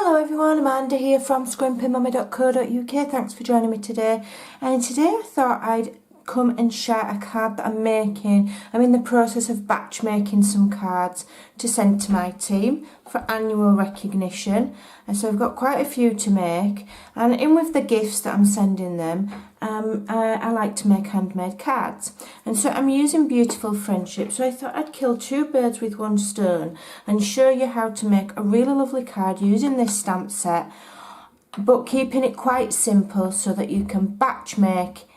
Hello everyone, Amanda here from Scrimpingmommy.co.uk. Thanks for joining me today. And today I thought I'd come and share a card that I'm making. I'm in the process of batch making some cards to send to my team for annual recognition. And so I've got quite a few to make. And in with the gifts that I'm sending them, I like to make handmade cards. And so I'm using Beautiful Friendship. So I thought I'd kill two birds with one stone and show you how to make a really lovely card using this stamp set, but keeping it quite simple so that you can batch make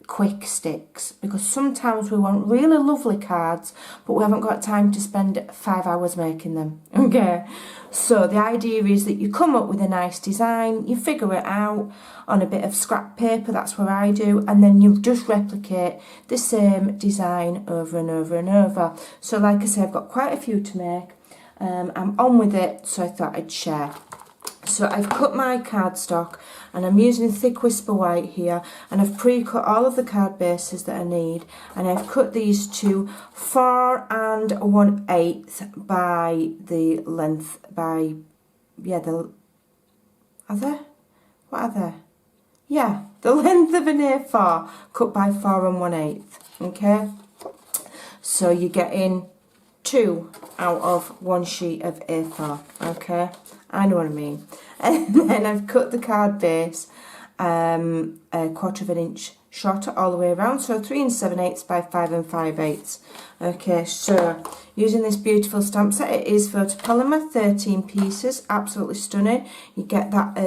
quick sticks, because sometimes we want really lovely cards but we haven't got time to spend 5 hours making them. Okay, so the idea is that you come up with a nice design, you figure it out on a bit of scrap paper, that's what I do, and then you just replicate the same design over and over and over. So like I say, I've got quite a few to make. I'm on with it, so I thought I'd share. So I've cut my cardstock and I'm using thick Whisper White here, and I've pre-cut all of the card bases that I need, and I've cut these to 4 1/8 by the length by, the length of an A4 cut by 4 1/8, okay? So you're getting 2 out of 1 sheet of A4, okay? I know what I mean. And then I've cut the card base a 1/4 of an inch shorter all the way around, so 3 7/8 by 5 5/8. Okay, so using this beautiful stamp set, it is photopolymer, 13 pieces, absolutely stunning. You get that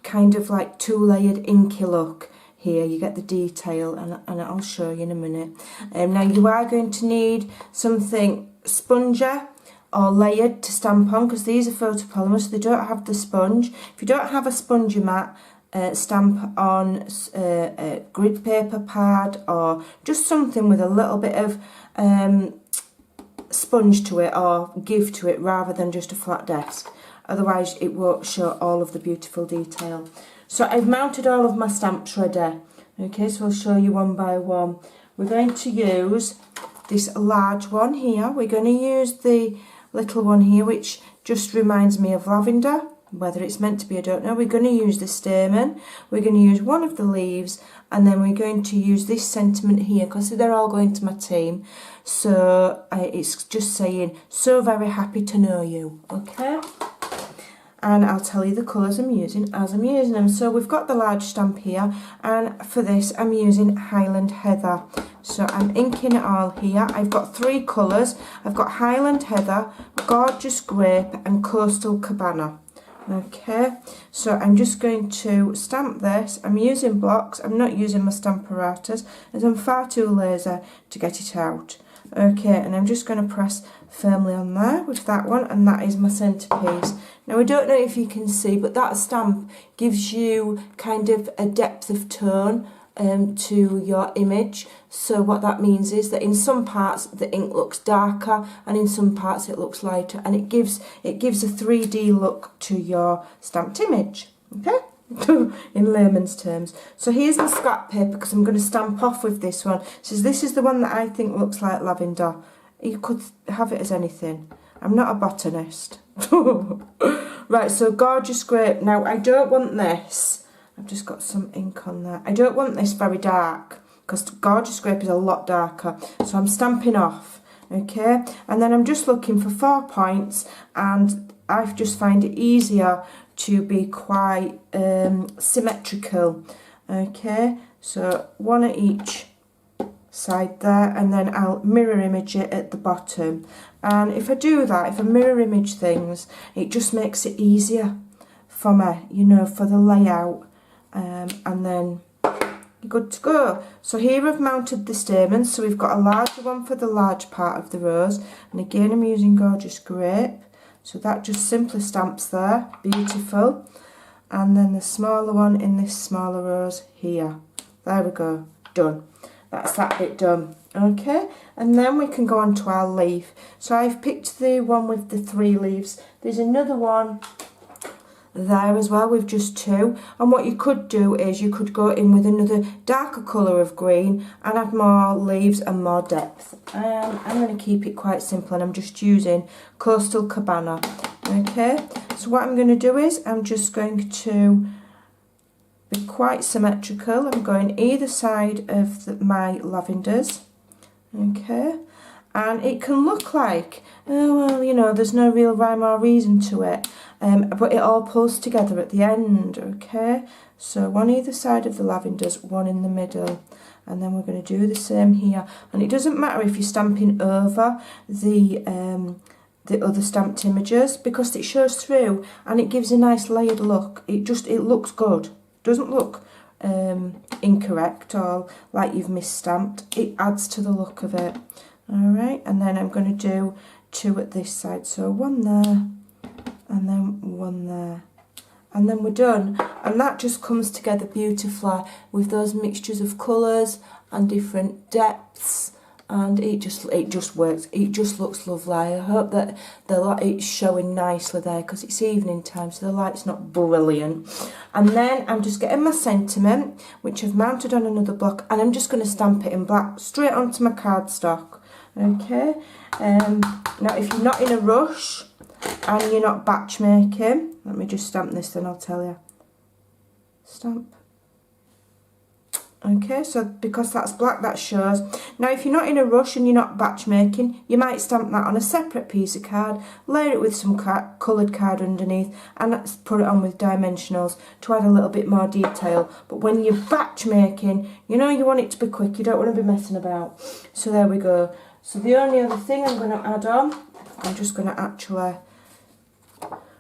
kind of like 2-layered inky look here. You get the detail, and I'll show you in a minute. Now you are going to need something spongy or layered to stamp on, because these are photopolymers, so they don't have the sponge. If you don't have a spongy mat, stamp on a grid paper pad or just something with a little bit of sponge to it or give to it, rather than just a flat desk. Otherwise it won't show all of the beautiful detail. So I've mounted all of my stamps ready. Okay, so I'll show you one by one. We're going to use this large one here. We're going to use the little one here, which just reminds me of lavender. Whether it's meant to be, I don't know. We're going to use the stamen. We're going to use one of the leaves, and then we're going to use this sentiment here, because they're all going to my team. So it's just saying, so very happy to know you. Okay, and I'll tell you the colours I'm using as I'm using them. So we've got the large stamp here, and for this I'm using Highland Heather. So I'm inking it all here. I've got 3 colours. I've got Highland Heather, Gorgeous Grape and Coastal Cabana. Okay, so I'm just going to stamp this. I'm using blocks. I'm not using my stamp apparatus, as I'm far too lazy to get it out. Okay, and I'm just going to press firmly on there with that one, and that is my centrepiece. Now I don't know if you can see, but that stamp gives you kind of a depth of tone to your image. So what that means is that in some parts the ink looks darker, and in some parts it looks lighter, and it gives a 3D look to your stamped image. Okay, in layman's terms. So here's my scrap paper, because I'm going to stamp off with this one. So this is the one that I think looks like lavender. You could have it as anything. I'm not a botanist. Right, so Gorgeous Grape. Now I don't want this. I've just got some ink on there. I don't want this very dark, because Gorgeous Grape is a lot darker. So I'm stamping off, okay? And then I'm just looking for 4 points, and I just find it easier to be quite symmetrical, okay? So 1 at each side there, and then I'll mirror image it at the bottom. And if I do that, if I mirror image things, it just makes it easier for me, you know, for the layout. And then you're good to go. So here I've mounted the stamens, so we've got a larger one for the large part of the rose, and again I'm using Gorgeous Grape, so that just simply stamps there, beautiful. And then the smaller one in this smaller rose here. There we go, done. That's that bit done. Okay, and then we can go on to our leaf. So I've picked the one with the 3 leaves. There's another one there as well with just 2, and what you could do is you could go in with another darker colour of green and add more leaves and more depth. I'm going to keep it quite simple, and I'm just using Coastal Cabana. Okay, so what I'm going to do is I'm just going to be quite symmetrical. I'm going either side of my lavenders. Okay, and it can look like, oh well, you know, there's no real rhyme or reason to it, but it all pulls together at the end. Okay, so one either side of the lavenders, one in the middle, and then we're going to do the same here. And it doesn't matter if you're stamping over the other stamped images, because it shows through and it gives a nice layered look. It looks good. Doesn't look incorrect or like you've misstamped. It adds to the look of it. Alright, and then I'm going to do 2 at this side, so 1 there and then 1 there, and then we're done. And that just comes together beautifully with those mixtures of colours and different depths, and it just works. It just looks lovely. I hope that it's showing nicely there, because it's evening time, so the light's not brilliant. And then I'm just getting my sentiment, which I've mounted on another block, and I'm just going to stamp it in black straight onto my cardstock. Okay, now if you're not in a rush and you're not batch making, let me just stamp this, then I'll tell you. Stamp. Okay, so because that's black, that shows. Now if you're not in a rush and you're not batch making, you might stamp that on a separate piece of card, layer it with some coloured card underneath, and put it on with dimensionals to add a little bit more detail. But when you're batch making, you know, you want it to be quick, you don't want to be messing about. So there we go. So the only other thing I'm going to add on, I'm just going to actually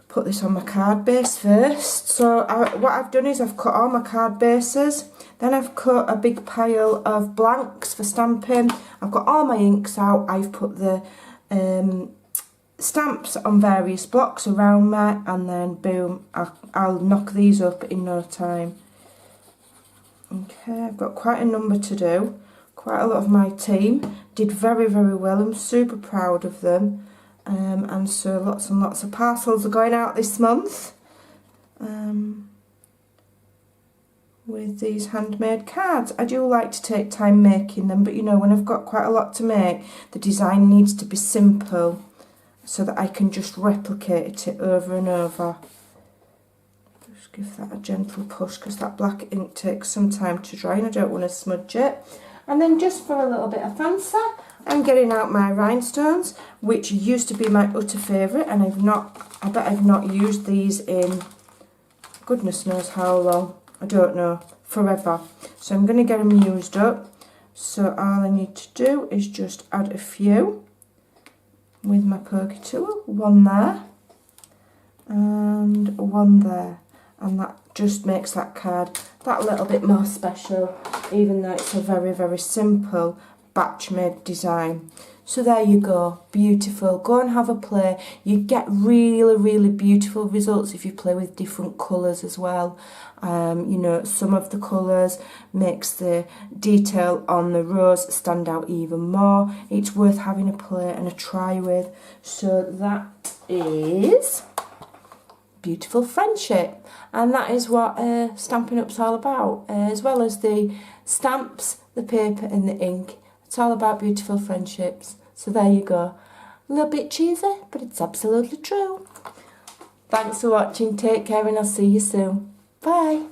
put this on my card base first. So what I've done is I've cut all my card bases, then I've cut a big pile of blanks for stamping. I've got all my inks out, I've put the stamps on various blocks around me, and then boom, I'll knock these up in no time. Okay, I've got quite a number to do. Quite a lot of my team did very, very well. I'm super proud of them. And so lots and lots of parcels are going out this month with these handmade cards. I do like to take time making them, but you know, when I've got quite a lot to make, the design needs to be simple so that I can just replicate it over and over. Just give that a gentle push, because that black ink takes some time to dry and I don't want to smudge it. And then just for a little bit of fancy, I'm getting out my rhinestones, which used to be my utter favourite, and I bet I've not used these in goodness knows how long. I don't know, forever. So I'm going to get them used up. So all I need to do is just add a few with my pokey tool. 1 there and 1 there. And that just makes that card that little bit more special, even though it's a very, very simple batch made design. So there you go, beautiful. Go and have a play. You get really, really beautiful results if you play with different colours as well. You know, some of the colours makes the detail on the rose stand out even more. It's worth having a play and a try with. So that is beautiful friendship, and that is what Stampin' Up's all about, as well as the stamps, the paper and the ink. It's all about beautiful friendships. So there you go. A little bit cheesy, but it's absolutely true. Thanks for watching, take care, and I'll see you soon. Bye.